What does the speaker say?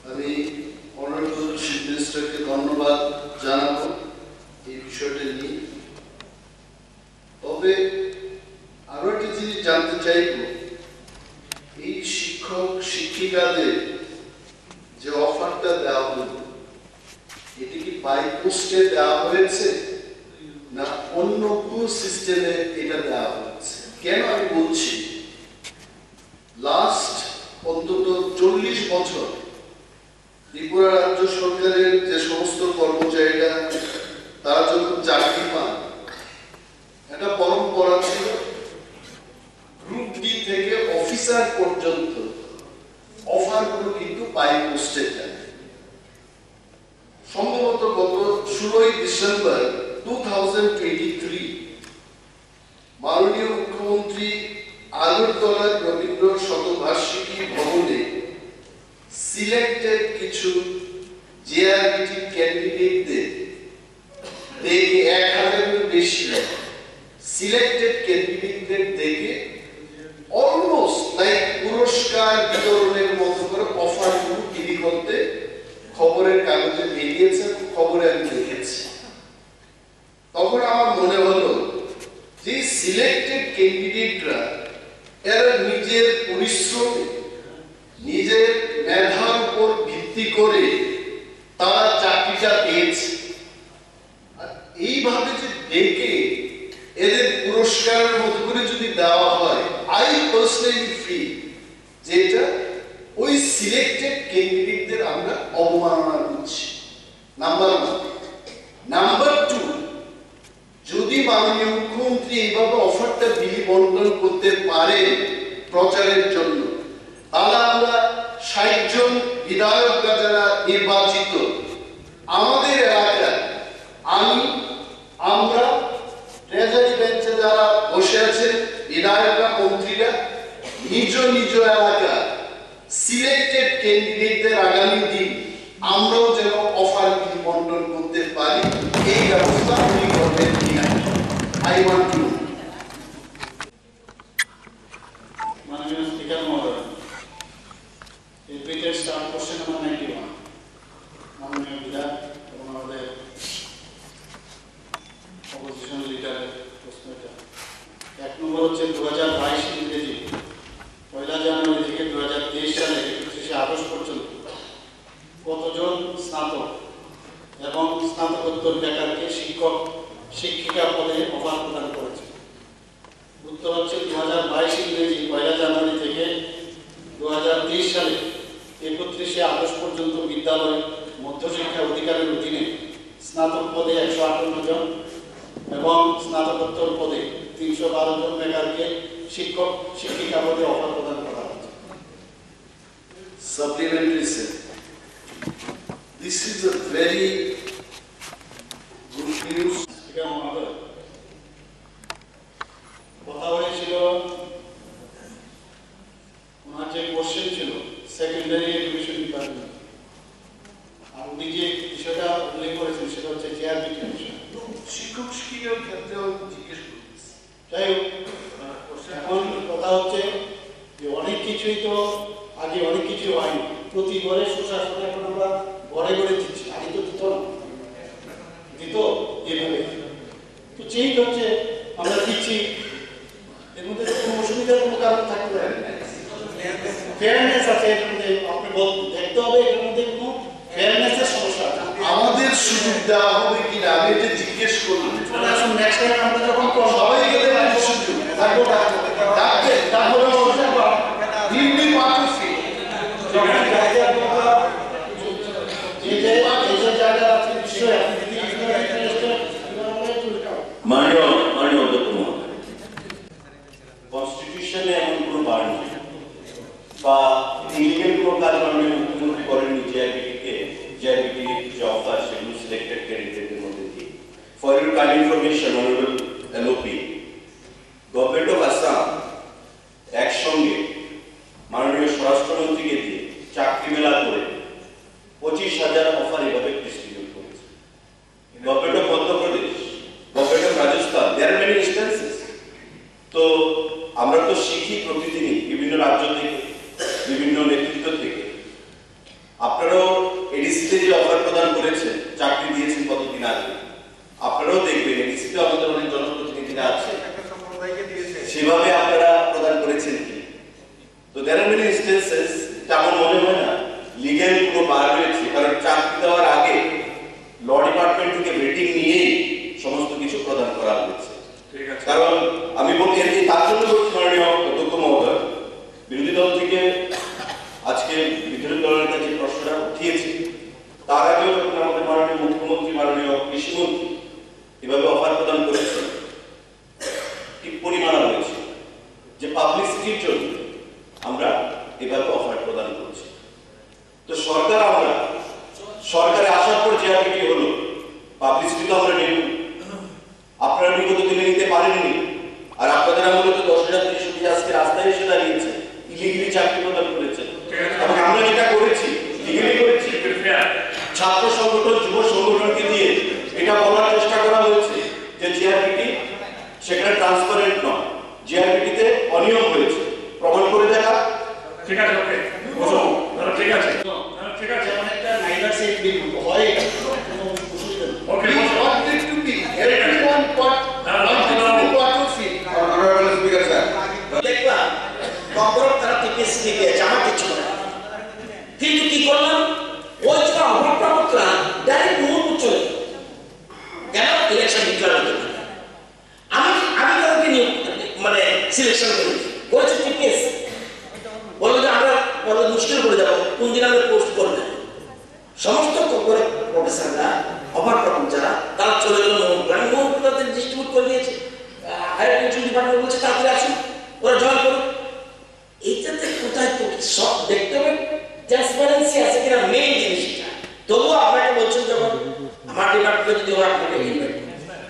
আমি honourable chief মিনিস্টারকে ধন্যবাদ জানাবো এই বিষয়টা নিয়ে। তবে আরো একটা জিনিস জানতে চাইব, এই শিক্ষক শিক্ষিকাদের যে অফারটা দেওয়া হলো, এটি কি বাই পোস্টে দেওয়া হয়েছে না অন্য কোনো সিস্টেমে এটা দেওয়া হয়েছে? কেন আমি বলছি, লাস্ট অন্তত 40 বছর ত্রিপুরা রাজ্য সরকারের যে সমস্ত কর্মচারীরা তারা যখন চাকরি পান, একটা পরম্পরা ছিল গ্রুপ ডি থেকে অফিসার পর্যন্ত অফারগুলো কিন্তু বাই পোস্টে যায়। সম্ভবত গত 16 ডিসেম্বর 2023 মাননীয় মুখ্যমন্ত্রী আগরতলার রবীন্দ্র শতবার্ষিকী ভবনে সিলেক্টেড কিছু জেআরবিটি ক্যান্ডিডেটদের দেখে 1000-এর বেশি সিলেক্টেড ক্যান্ডিডেটদের দেখে অলমোস্ট লাইক পুরস্কার বিতরণের মতো করে অফারগুলো বিলি করতে খবরের কাগজে বেরিয়েছে, খবরে আমি দেখেছি। তখন আমার মনে হলো যে সিলেক্টেড ক্যান্ডিডেটরা এরা নিজের পরিশ্রমে নিজের মেধার উপর ভিত্তি করে তারা চাকরিটা পেয়েছে। এইভাবে যে ডেকে এদের পুরস্কারের মতো করে যদি দেওয়া হয়, আই পার্সোনালি ফিল যে এটা ওই সিলেক্টেড ক্যান্ডিডেটদের আমরা অবমাননা করছি, নাম্বার 1। নাম্বার 2, যদি মাননীয় মুখ্যমন্ত্রী এইভাবে অফারটা বিলি বন্টন করতে পারে প্রচারের জন্য, তাহলে আমরা 60 জন বিধায়করা যারা নির্বাচিত আমাদের এলাকায়, আমরা ট্রেজারি বেঞ্চে যারা বসে আছেন বিধায়করা মন্ত্রীরা, নিজ নিজ এলাকা সিলেক্টেড ক্যান্ডিডেটদের আগামী দিন আমরাও যেন অফার বিলি বন্টন করতে পারি, এই ব্যবস্থা আপনি করবেন কিনা? I want to. মাননীয় স্পিকার মহোদয়, রিপিটেড স্টার্ট কোশ্চেন নাম্বার 91 মাননীয় বিধায়ক এবং আমাদের অপোজিশন লিডারের প্রশ্নটা। 1 নম্বর হচ্ছে 2022 ইংরেজি 1 জানুয়ারি থেকে 2023 সালে 31 আগস্ট পর্যন্ত কতজন স্নাতক এবং স্নাতকোত্তর বেকারকে শিক্ষক শিক্ষিকা পদে অফার প্রদান করেছে? উত্তর হচ্ছে 2022 ইংরেজি 1 জানুয়ারি থেকে 2023 সালে 31 আগস্ট পর্যন্ত বিদ্যালয় মধ্যশিক্ষা অধিকারের অধীনে স্নাতক পদে 158 জন এবং স্নাতকোত্তর পদে 312 জন বেকারকে শিক্ষক শিক্ষিকা পদে অফার প্রদান করা হয়েছে। Supplementary sir, this is a very good news. Speaker মহোদয়, কথা হয়েছিল ওনার যে কোশ্চেন ছিল সেকেন্ডারি এডুকেশন ডিপার্টমেন্ট, আর উনি যে বিষয়টা উল্লেখ করেছেন সেটা হচ্ছে জেআরবিটি বিষয়। শিক্ষক শিক্ষিকার ক্ষেত্রেও জিজ্ঞেস করতেছি। যাই হোক, এখন কথা হচ্ছে যে অনেক কিছুই তো আগে অনেক কিছু হয়নি, প্রতি ঘরে সুশাসন এখন আমরা ঘরে ঘরে দিচ্ছি, আগে তো দিত না, দিত এভাবে তো চেঞ্জ হচ্ছে, আমরা দিচ্ছি, এর মধ্যে কোনো অসুবিধার কোনো কারণ থাকতে পারে, ফেয়ারনেস আছে এর মধ্যে, আপনি দেখতে হবে এর মধ্যে কোনো ফেয়ারনেসের সমস্যা আছে। আমাদের সুযোগ দেওয়া হবে কিনা আমি এটা জিজ্ঞেস করলাম। আসুন নেক্সট টাইম আমরা যখন সবাইকে দেবেন সুযোগ, তারপরে নিম্নি পাঠ্যক্রম মাননীয় অধ্যক্ষ মহোদয়, কনস্টিটিউশনে এমন কোনো বার নেই বা ইলিগেল কোনো কাজ মাননীয় মুখ্যমন্ত্রী করেননি জেআরবিটি যে অফার সেগুলো সিলেক্টেড ক্যান্ডিডেটদের মধ্যে দিয়ে। For your kind information honourable LOP, government of Assam একসঙ্গে মাননীয় স্বরাষ্ট্রমন্ত্রীকে দিয়ে চাকরি মেলা করে 25,000 অফার এভাবে ডিস্ট্রিবিউট করেছে। Government of Madhya Pradesh, government of Rajasthan, there are many instances. তো আমরা তো শিখি প্রতিদিনই বিভিন্ন রাজ্য থেকে, বিভিন্ন নেতৃত্ব থেকে আপনারাও এডিসিতে যে অফার প্রদান করেছেন, চাকরি দিয়েছেন কতদিন আগে, আপনারাও দেখবেন এডিসিতে আমাদের অনেক জনপ্রতিনিধিরা আছে, সেভাবে আপনারা প্রদান করেছেন কি? তো দেয়ার আর মেনি ইনস্টেন্সেস, আমার মনে হয় না লিগ্যাল কোনো বার রয়েছে, কারণ চাকরি দেওয়ার আগে ল ডিপার্টমেন্ট থেকে রেটিং নিয়েই সমস্ত কিছু প্রদান করা হয়েছে। কারণ আমি বলছি তার জন্য বলছি মাননীয় অধ্যক্ষ মহোদয়, বিরোধী দল থেকে আজকে বিরোধী দলের কাছে প্রশ্নটা উঠিয়েছে, তার আগেও যখন আমাদের মাননীয় মুখ্যমন্ত্রী, মাননীয় কৃষিমন্ত্রী এভাবে অফার প্রদান করেছে, ঠিক পরিমাণ হয়েছে যে পাবলিসিটির জন্য আমরা এভাবে অফার প্রদান করছি। তো সরকারে আসার পর যে আপনি হলো পাবলিসিটি তো আমরা নেব, আপনারা বিগত দিনে নিতে পারেননি, আর আপনাদের আমলে তো 10,000 শিশুটি আজকে রাস্তায় এসে দাঁড়িয়েছে, ইলিগালি চাকরি প্রদান করেছে। এবং আমরা যেটা করেছি লিগালি করেছি, ছাত্র সংগঠন, যুব সংগঠনকে দিয়ে এটা বলার চেষ্টা করা হয়েছে যে জিআরপিটি সেখানে ট্রান্সপারেন্ট নয়, জিআরপিটিতে অনিয়ম হয়েছে, প্রমাণ করে দেখা। ঠিক আছে, ওকে ঠিক আছে, ঠিক আছে, যেমন একটা নাইবার সেট বিল হয়, ওকে দেখলাম কম্পরক তারা টিপিএস দিকে জামা কিছু না, কিন্তু কি করলাম ওই যে অভাবটা করলাম ডাইরেক্ট মুখ চলে কেন ইলেকশন ডিক্লার হতে পারে। আমি কাউকে নিয়োগ মানে সিলেকশন করেছি টিপিএস, বললো যে আমরা বড় মুশকিল করে যাবো কোন দিন আমরা পোস্ট করবো। সমস্ত কর্পোরেট প্রফেসররা অভাব যারা তারা চলে গেল মোহনপুরাতে ডিস্ট্রিবিউট করে দিয়েছে। হায়ার এডুকেশন ডিপার্টমেন্ট বলছে তাড়াতাড়ি আসুন, ওরা জয়েন করুন। এইটাতে কোথায় সব দেখতে হবে ট্রান্সপারেন্সি আছে কিনা, মেইন জিনিসটা। তবুও আপনাকে বলছেন যখন আমার ডিপার্টমেন্টে যদি ওরা আপনাকে